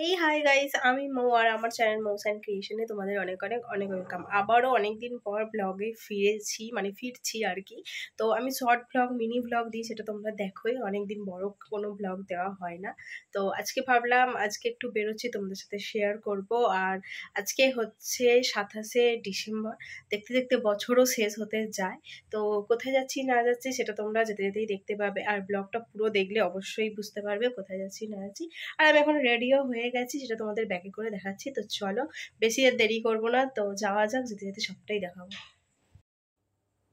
এই hi guys, আমি মৌ আর আমার চ্যানেল মৌস অ্যান্ড ক্রিয়েশনে তোমাদের অনেক অনেক অনেক ওয়েলকাম। আবারও অনেকদিন পর ব্লগে ফিরেছি, মানে ফিরছি আর কি। তো আমি শর্ট ব্লগ, মিনি ব্লগ দিই, সেটা তোমরা দেখোই। অনেকদিন বড় কোনো ব্লগ দেওয়া হয় না। তো আজকে ভাবলাম আজকে একটু বেরোচ্ছি, তোমাদের সাথে শেয়ার করব। আর আজকে হচ্ছে 27শে ডিসেম্বর। দেখতে দেখতে বছরও শেষ হতে যায়। তো কোথায় যাচ্ছি না যাচ্ছি সেটা তোমরা যেতে যেতেই দেখতে পাবে। আর ব্লগটা পুরো দেখলে অবশ্যই বুঝতে পারবে কোথায় যাচ্ছি না যাচ্ছি। আর আমি এখন রেডিও হয়ে গেছি, সেটা তোমাদের ব্যাকে করে দেখাচ্ছি। তো চলো, বেশি আর দেরি করবো না, তো যাওয়া যাক, যেতে যেতে সবটাই দেখাবো।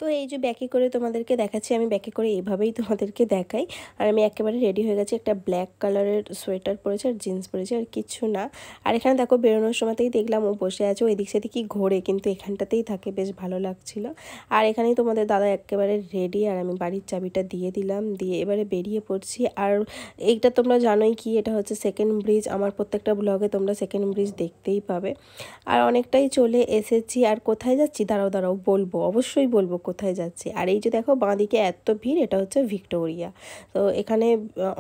তো এই যে ব্যাকে করে তোমাদেরকে দেখাচ্ছি, আমি ব্যাকে করে এইভাবেই তোমাদেরকে দেখাই। আর আমি একেবারে রেডি হয়ে গেছি, একটা ব্ল্যাক কালারের সোয়েটার পরেছি আর জিন্স পরেছি, আর কিচ্ছু না। আর এখানে দেখো, বেরোনোর সময়তেই দেখলাম ও বসে আছে, ও এদিক সেদিকই ঘোরে, কিন্তু এখানটাতেই থাকে, বেশ ভালো লাগছিল। আর এখানেই তোমাদের দাদা একেবারে রেডি, আর আমি বাড়ির চাবিটা দিয়ে দিলাম, দিয়ে এবারে বেরিয়ে পড়ছি। আর এইটা তোমরা জানোই কি, এটা হচ্ছে সেকেন্ড ব্রিজ। আমার প্রত্যেকটা ব্লগে তোমরা সেকেন্ড ব্রিজ দেখতেই পাবে। আর অনেকটাই চলে এসেছি। আর কোথায় যাচ্ছি দাঁড়াও দাঁড়াও বলবো, অবশ্যই বলবো কোথায় যাচ্ছি। আর এই যে দেখো বাঁদিকে এত ভিড়, এটা হচ্ছে ভিক্টোরিয়া। তো এখানে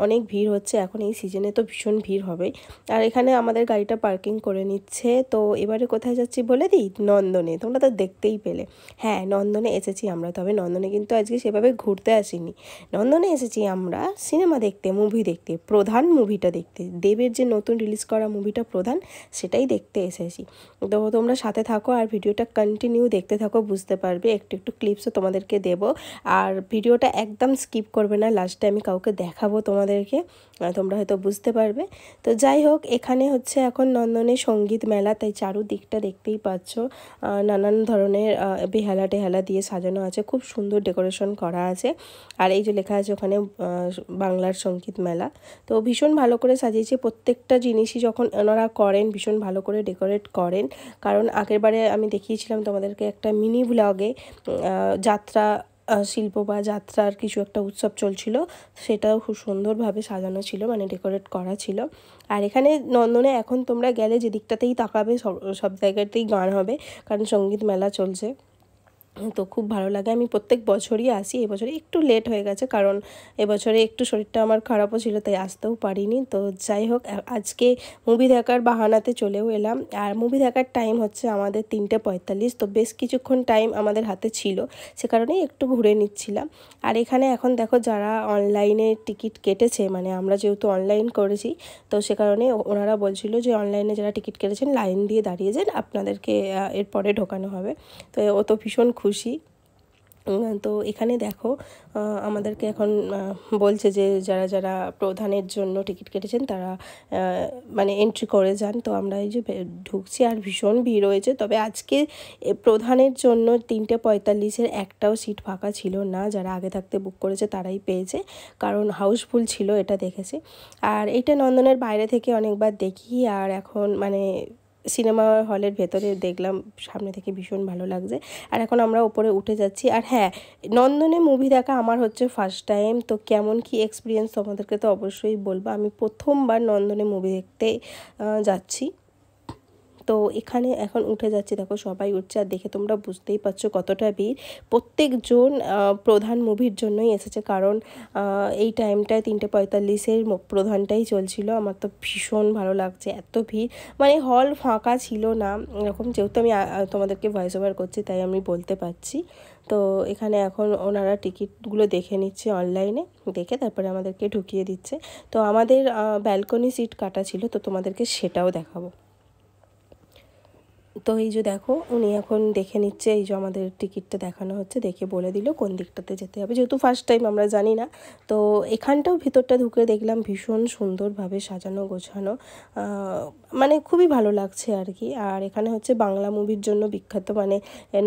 অনেক ভিড় হচ্ছে এখন, এই সিজনে তো ভীষণ ভিড় হবেই। আর এখানে আমাদের গাড়িটা পার্কিং করে নিচ্ছে। তো এবারে কোথায় যাচ্ছি বলে দিই, নন্দনে। তোমরা তো দেখতেই পেলে। হ্যাঁ, নন্দনে এসেছি আমরা, তবে নন্দনে কিন্তু আজকে সেভাবে ঘুরতে আসিনি। নন্দনে এসেছি আমরা সিনেমা দেখতে, মুভি দেখতে, প্রধান মুভিটা দেখতে। দেবের যে নতুন রিলিজ করা মুভিটা প্রধান, সেটাই দেখতে এসেছি। তো তোমরা সাথে থাকো আর ভিডিওটা কন্টিনিউ দেখতে থাকো, বুঝতে পারবে। একটু একটু ক্লিপসও তোমাদেরকে দেবো। আর ভিডিওটা একদম স্কিপ করবে না, লাস্টে আমি কাউকে দেখাবো তোমাদেরকে, তোমরা হয়তো বুঝতে পারবে। তো যাই হোক, এখানে হচ্ছে এখন নন্দনে সঙ্গীত মেলা, তাই চারুদিকটা দেখতেই পাচ্ছ নানান ধরনের বেহালা টেহালা দিয়ে সাজানো আছে, খুব সুন্দর ডেকোরেশন করা আছে। আর এই যে লেখা আছে ওখানে বাংলার সঙ্গীত মেলা। তো ভীষণ ভালো করে সাজিয়েছে, প্রত্যেকটা জিনিসই যখন ওনারা করেন ভীষণ ভালো করে ডেকোরেট করেন। কারণ আগেরবারে আমি দেখিয়েছিলাম তোমাদেরকে একটা মিনি ব্লগে, যাত্রা শিল্প বা যাত্রার কিছু একটা উৎসব চলছিল, সেটাও খুব সুন্দরভাবে সাজানো ছিল, মানে ডেকোরেট করা ছিল। আর এখানে নন্দনে এখন তোমরা গেলে যে দিকটাতেই তাকাবে, সব সব জায়গাতেই গান হবে, কারণ সঙ্গীত মেলা চলছে। তো খুব ভালো লাগে, আমি প্রত্যেক বছরই আসি। এবছরে একটু লেট হয়ে গেছে, কারণ এবছরে একটু শরীরটা আমার খারাপও ছিল, তাই আসতেও পারিনি। তো যাই হোক, আজকে মুভি দেখার বাহানাতে চলেও এলাম। আর মুভি দেখার টাইম হচ্ছে আমাদের 3:45, তো বেশ কিছুক্ষণ টাইম আমাদের হাতে ছিল, সে কারণেই একটু ঘুরে নিচ্ছিলাম। আর এখানে এখন দেখো, যারা অনলাইনে টিকিট কেটেছে, মানে আমরা যেহেতু অনলাইন করেছি, তো সে কারণে ওনারা বলছিল যে অনলাইনে যারা টিকিট কেটেছেন লাইন দিয়ে দাঁড়িয়ে যান, আপনাদেরকে এরপরে ঢোকানো হবে। তো ও তো ভীষণ খুশি। তো এখানে দেখো, আমাদেরকে এখন বলছে যে যারা যারা প্রধানের জন্য টিকিট কেটেছেন তারা মানে এন্ট্রি করে যান। তো আমরা এই যে ঢুকছি, আর ভীষণ ভিড় হয়েছে। তবে আজকে প্রধানের জন্য 3:45-এর একটাও সিট ফাঁকা ছিল না, যারা আগে থাকতে বুক করেছে তারাই পেয়েছে, কারণ হাউসফুল ছিল, এটা দেখেছে। আর এইটা নন্দনের বাইরে থেকে অনেকবার দেখি, আর এখন মানে সিনেমা হলের ভেতরে দেখলাম, সামনে থেকে ভীষণ ভালো লাগছে। আর এখন আমরা ওপরে উঠে যাচ্ছি। আর হ্যাঁ, নন্দনে মুভি দেখা আমার হচ্ছে ফার্স্ট টাইম। তো কেমন কি এক্সপিরিয়েন্স তোমাদেরকে তো অবশ্যই বলবো। আমি প্রথমবার নন্দনে মুভি দেখতে যাচ্ছি। তো এখানে এখন উঠে যাচ্ছি, দেখো সবাই উঠছে, আর দেখে তোমরা বুঝতেই পারছো কতটা ভিড়। প্রত্যেকজন প্রধান মুভির জন্যই এসেছে, কারণ এই টাইমটায় 3:45-এর প্রধানটাই চলছিল। আমার তো ভীষণ ভালো লাগছে, এত ভিড়, মানে হল ফাঁকা ছিল না এরকম। যেহেতু আমি তোমাদেরকে ভয়েস ওভার করছি, তাই আমি বলতে পারছি। তো এখানে এখন ওনারা টিকিটগুলো দেখে নিচ্ছে অনলাইনে, দেখে তারপরে আমাদেরকে ঢুকিয়ে দিচ্ছে। তো আমাদের ব্যালকনি সিট কাটা ছিল, তো তোমাদেরকে সেটাও দেখাবো। তো এই যে দেখো, উনি এখন দেখে নিচ্ছে, এই যে আমাদের টিকিটটা দেখানো হচ্ছে, দেখে বলে দিল কোন দিকটাতে যেতে হবে, যেহেতু ফার্স্ট টাইম আমরা জানি না। তো এখানটাও ভিতরটা ঢুকে দেখলাম ভীষণ সুন্দরভাবে সাজানো গোছানো, মানে খুবই ভালো লাগছে আর কি। আর এখানে হচ্ছে বাংলা মুভির জন্য বিখ্যাত, মানে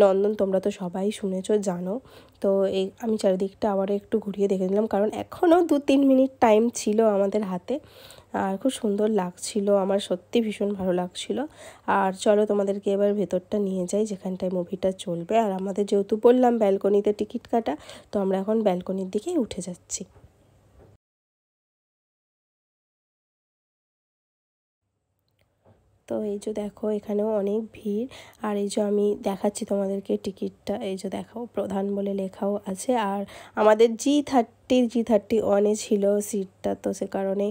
নন্দন, তোমরা তো সবাই শুনেছো, জানো। তো এই আমি চারিদিকটা আবার একটু ঘুরিয়ে দেখে নিলাম, কারণ এখনও 2-3 মিনিট টাইম ছিল আমাদের হাতে। আর খুব সুন্দর লাগছিল, আমার সত্যি ভীষণ ভালো লাগছিল। আর চলো তোমাদেরকে এবার ভেতরটা নিয়ে যাই, যেখানটায় মুভিটা চলবে। আর আমাদের যেহেতু বললাম ব্যালকনিতে টিকিট কাটা, তো আমরা এখন ব্যালকনির দিকেই উঠে যাচ্ছি। তো এই যে দেখো, এখানেও অনেক ভিড়। আর এই যে আমি দেখাচ্ছি তোমাদেরকে টিকিটটা, এই যে দেখো প্রধান বলে লেখাও আছে। আর আমাদের G31-এ ছিল সিটটা, তো সে কারণে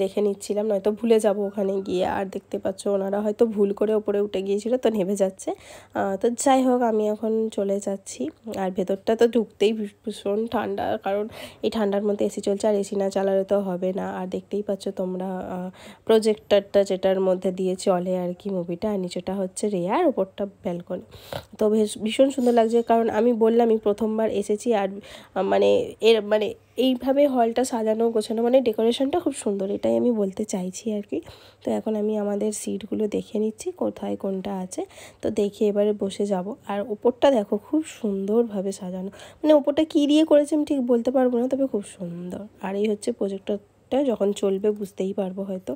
দেখে নিচ্ছিলাম, নয়তো ভুলে যাব ওখানে গিয়ে। আর দেখতে পাচ্ছ ওনারা হয়তো ভুল করে ওপরে উঠে গিয়েছিল, তো নেমে যাচ্ছে। তো যাই হোক, আমি এখন চলে যাচ্ছি। আর ভেতরটা তো ঢুকতেই ভীষণ ঠান্ডা, কারণ এই ঠান্ডার মধ্যে এসি চলছে, আর এসি না চালালে তো হবে না। আর দেখতেই পাচ্ছ তোমরা প্রজেক্টরটা যেটার মধ্যে দিয়ে চলে আর কি মুভিটা, আর নিচেটা হচ্ছে রেয়ার, ওপরটা ব্যালকনি। তো ভীষণ সুন্দর লাগছে, কারণ আমি বললামই প্রথমবার এসেছি। আর মানে এইভাবে হলটা সাজানো গোছানো, মানে ডেকোরেশনটা খুব সুন্দর, এটাই আমি বলতে চাইছি আর কি। তো এখন আমি আমাদের সিটগুলো দেখে নিচ্ছি কোথায় কোনটা আছে, তো দেখে এবারে বসে যাব। আর ওপরটা দেখো খুব সুন্দরভাবে সাজানো, মানে ওপরটা কী দিয়ে করেছে আমি ঠিক বলতে পারবো না, তবে খুব সুন্দর। আর এই হচ্ছে প্রজেক্টরটা, যখন চলবে বুঝতেই পারবো হয়তো,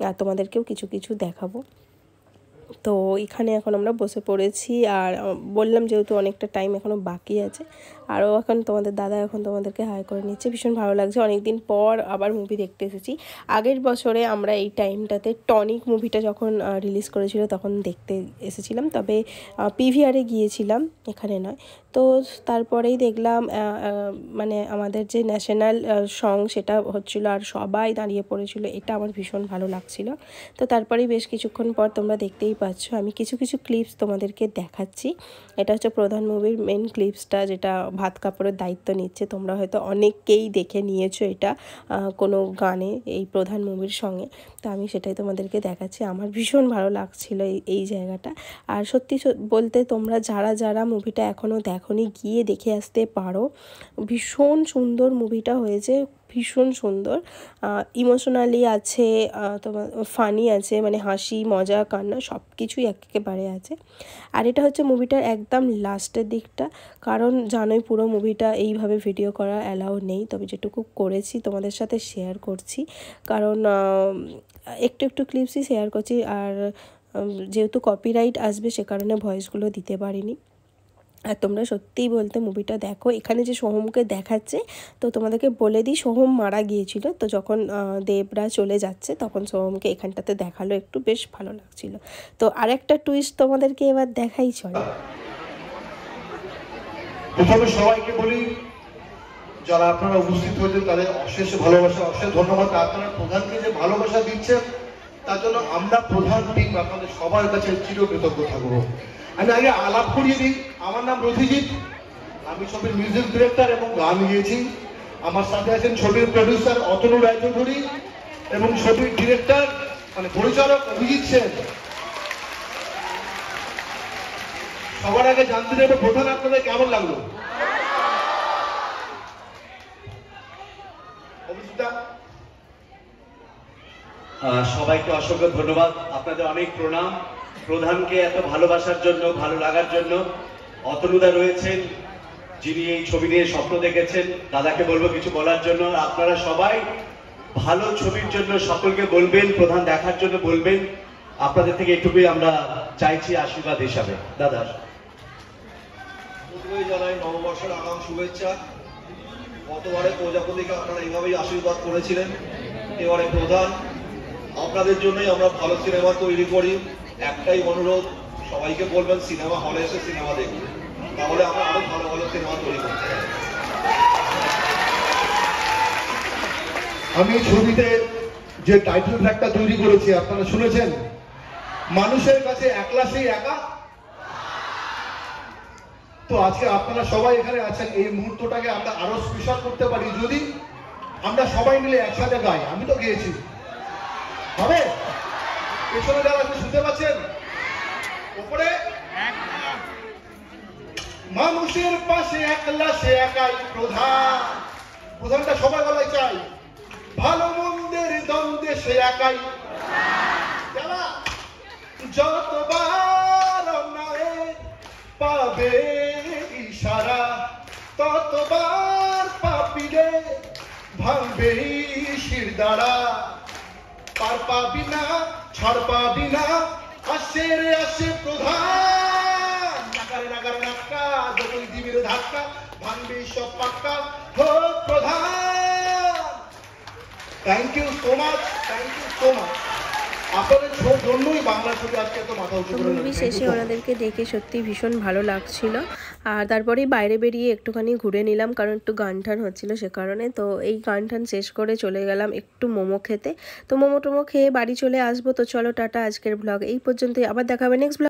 আর তোমাদেরকেও কিছু কিছু দেখাবো। তো এখানে এখন আমরা বসে পড়েছি। আর বললাম যেহেতু অনেকটা টাইম এখনও বাকি আছে, আরও এখন তোমাদের দাদা এখন তোমাদেরকে হাই করে নিচ্ছে। ভীষণ ভালো লাগছে, অনেক দিন পর আবার মুভি দেখতে এসেছি। আগের বছরে আমরা এই টাইমটাতে টনিক মুভিটা যখন রিলিজ করেছিল তখন দেখতে এসেছিলাম, তবে পিভিআরে গিয়েছিলাম, এখানে নয়। তো তারপরেই দেখলাম মানে আমাদের যে ন্যাশনাল সং সেটা হচ্ছিল, আর সবাই দাঁড়িয়ে পড়েছিল, এটা আমার ভীষণ ভালো লাগছিল। তো তারপরেই বেশ কিছুক্ষণ পর তোমরা দেখতেই পাচ্ছ আমি কিছু কিছু ক্লিপস তোমাদেরকে দেখাচ্ছি। এটা হচ্ছে প্রধান মুভির মেন ক্লিপসটা, যেটা ভাত কাপড়ের দায়িত্ব নিচ্ছে। তোমরা হয়তো অনেকেই দেখে নিয়েছো এটা কোনো গানে, এই প্রধান মুভির সঙ্গে। তো আমি সেটাই তোমাদেরকে দেখাচ্ছি, আমার ভীষণ ভালো লাগছিল এই জায়গাটা। আর সত্যি বলতে তোমরা যারা যারা মুভিটা এখনও দেখোনি, গিয়ে দেখে আসতে পারো। ভীষণ সুন্দর মুভিটা হয়েছে, ভীষণ সুন্দর। ইমোশনালি আছে, তোমার ফানি আছে, মানে হাসি মজা কান্না সব কিছুই একেবারে আছে। আর এটা হচ্ছে মুভিটার একদম লাস্টের দিকটা, কারণ জানোই পুরো মুভিটা এইভাবে ভিডিও করা অ্যালাউ নেই, তবে যেটুকু করেছি তোমাদের সাথে শেয়ার করছি, কারণ একটু একটু ক্লিপসই শেয়ার করছি। আর যেহেতু কপিরাইট আসবে সে কারণে ভয়েসগুলো দিতে পারিনি। আর তোমরা সত্যিই বলতে মুভিটা দেখো। এখানে যে সোহমকে দেখাচ্ছে, তো তোমাদেরকে বলে দিই, সোহম মারা গিয়েছিল, তো যখন দেবরা চলে যাচ্ছে তখন সোহমকে এখানটাতে দেখালো, একটু বেশ ভালো লাগছিল। তো আরেকটা টুইস্ট তোমাদেরকে এবার দেখাই চলে। প্রথমে সবাইকে বলি, যারা আপনারা উপস্থিত হয়েছেন তাদের অশেষ ভালোবাসা, অশেষ ধন্যবাদ। আপনারা প্রধানকে যে ভালোবাসা দিচ্ছেন তার জন্য আমরা প্রধান টিম আপনাদের সবার কাছে চিরকৃতজ্ঞ থাকবো। আমি আগে আলাপ করিয়ে দিই, আমার নাম রথিজিৎ, আমি ছবির মিউজিক ডিরেক্টর এবং গান গিয়েছি। আমার সাথে আছেন ছবির প্রডিউসার অতনু রায়চৌধুরী এবং ছবির ডিরেক্টর মানে পরিচালক অভিজিৎ সেন। সবার আগে জানতে চাইবো প্রধান আপনাদের কেমন লাগলো? সবাইকে অসংখ্য ধন্যবাদ, আপনাদের অনেক প্রণাম। প্রধানকে এত ভালোবাসার জন্য, ভালো লাগার জন্য। অতনুদা রয়েছেন যিনি এই ছবি নিয়ে স্বপ্ন দেখেছেন, দাদাকে বলবো কিছু বলার জন্য। আপনারা সবাই ভালো ছবির জন্য সকলকে বলবেন, প্রধান দেখার জন্য বলবেন। আপনাদের থেকে এটুকুই আমরা চাইছি আশীর্বাদ হিসাবে। দাদা জানাই নববর্ষের আগাম শুভেচ্ছা। গতবারে প্রজাপতিকে আপনারা এইভাবেই আশীর্বাদ করেছিলেন, এবারে প্রধান। আপনাদের জন্যই আমরা ভালো সিনেমা তৈরি করি। একটাই অনুরোধ, সবাইকে বলবেন সিনেমা হলে এসে সিনেমা দেখুন, তাহলে আমরা আরো ভালো ভালো সিনেমা তৈরি করতে পারি। আমি ছবিতে যে টাইটেল ট্র্যাকটা তৈরি করেছি আপনারা শুনেছেন, মানুষের কাছে একলা সেই একা। তো আজকে আপনারা সবাই এখানে আছেন, এই মুহূর্তটাকে আমরা আরো স্পেশাল করতে পারি যদি আমরা সবাই মিলে একসাথে গাই। আমি তো গেয়েছি, হবে? পেছনে যারা আপনি শুনতে পাচ্ছেন, উপরে মানুষের পাশে একলা সে একাই প্রধান। প্রধানটা সবাই বলাই চাই, ভালো মন্দের দ্বন্দ্বে সে একাই। যারা যতবার অন্যায় পাবে ইশারা, ততবার পাপিলে ভাঙবে শিরদাঁড়া। পার পাবি না, ছাড় পাবি না, আসে রে আসে প্রধান। নাকারে নাকারে নাক্কা, যতই দিবি রে ধাক্কা, ভাঙবে সব পাক্কা, হো প্রধান। Thank you so much, thank you so much. আপনাদের জন্যই বাংলা ছবি আজকে এত মাথা উঁচু করে। মুভি শেষে ওনাদেরকে দেখে সত্যি ভীষণ ভালো লাগছিল। আর তারপরেই বাইরে বেরিয়ে একটুখানি ঘুরে নিলাম, কারণ একটু গান টান হচ্ছিলো সে কারণে। তো এই গান টান শেষ করে চলে গেলাম একটু মোমো খেতে। তো মোমো টোমো খেয়ে বাড়ি চলে আসবো। তো চলো টাটা, আজকের ব্লগ এই পর্যন্তই, আবার দেখা হবে নেক্সট ব্লগ।